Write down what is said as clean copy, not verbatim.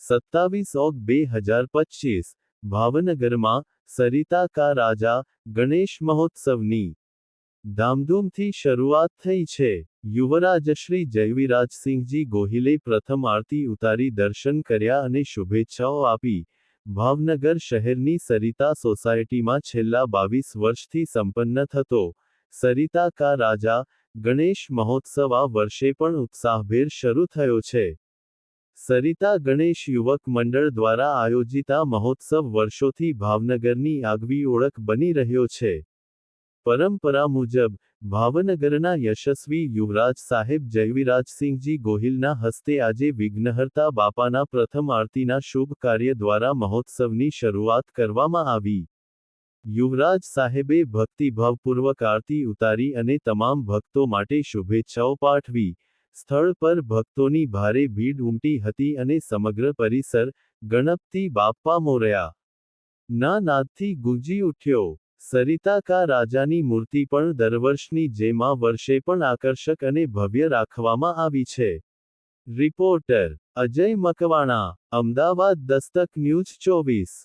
27 ઓગ 2025 ભાવનગરમાં સરિતા કા રાજા ગણેશ મહોત્સવની ધામધૂમથી શરૂઆત થઈ છે। યુવરાજ શ્રી જયવિરાજસિંહજી ગોહિલે પ્રથમ આરતી ઉતારી દર્શન કર્યા અને શુભેચ્છાઓ આપી। ભાવનગર શહેરની સરિતા સોસાયટીમાં છેલ્લા 22 વર્ષથી સંપન્ન થતો સરિતા કા રાજા ગણેશ મહોત્સવ આ વર્ષે પણ ઉત્સાહભેર શરૂ થયો છે। સરિતા ગણેશ યુવક મંડળ દ્વારા આયોજિત આ મહોત્સવ વર્ષોથી ભાવનગરની આગવી ઓળખ બની રહ્યો છે। પરંપરા મુજબ ભાવનગરના યશસ્વી યુવરાજ સાહેબ જયવિરાજસિંહજી ગોહિલના હસ્તે આજે વિઘ્નહર્તા બાપાના પ્રથમ આરતીના શુભ કાર્ય દ્વારા મહોત્સવની શરૂઆત કરવામાં આવી। યુવરાજ સાહેબે ભક્તિભાવપૂર્વક આરતી ઉતારી અને તમામ ભક્તો માટે શુભેચ્છાઓ પાઠવી। સ્થળ પર ભક્તોની ભારે ભીડ ઉમટી હતી અને સમગ્ર પરિસર ગણપતિ બાપ્પા મોરયા ના નાદથી ગુંજી ઉઠ્યો। સરિતા કા રાજાની મૂર્તિ પણ દર વર્ષની જેમ આ વર્ષે પણ આકર્ષક અને ભવ્ય રાખવામાં આવી છે। Reporter Ajay Makwana, Ahmedabad Dastak news 24।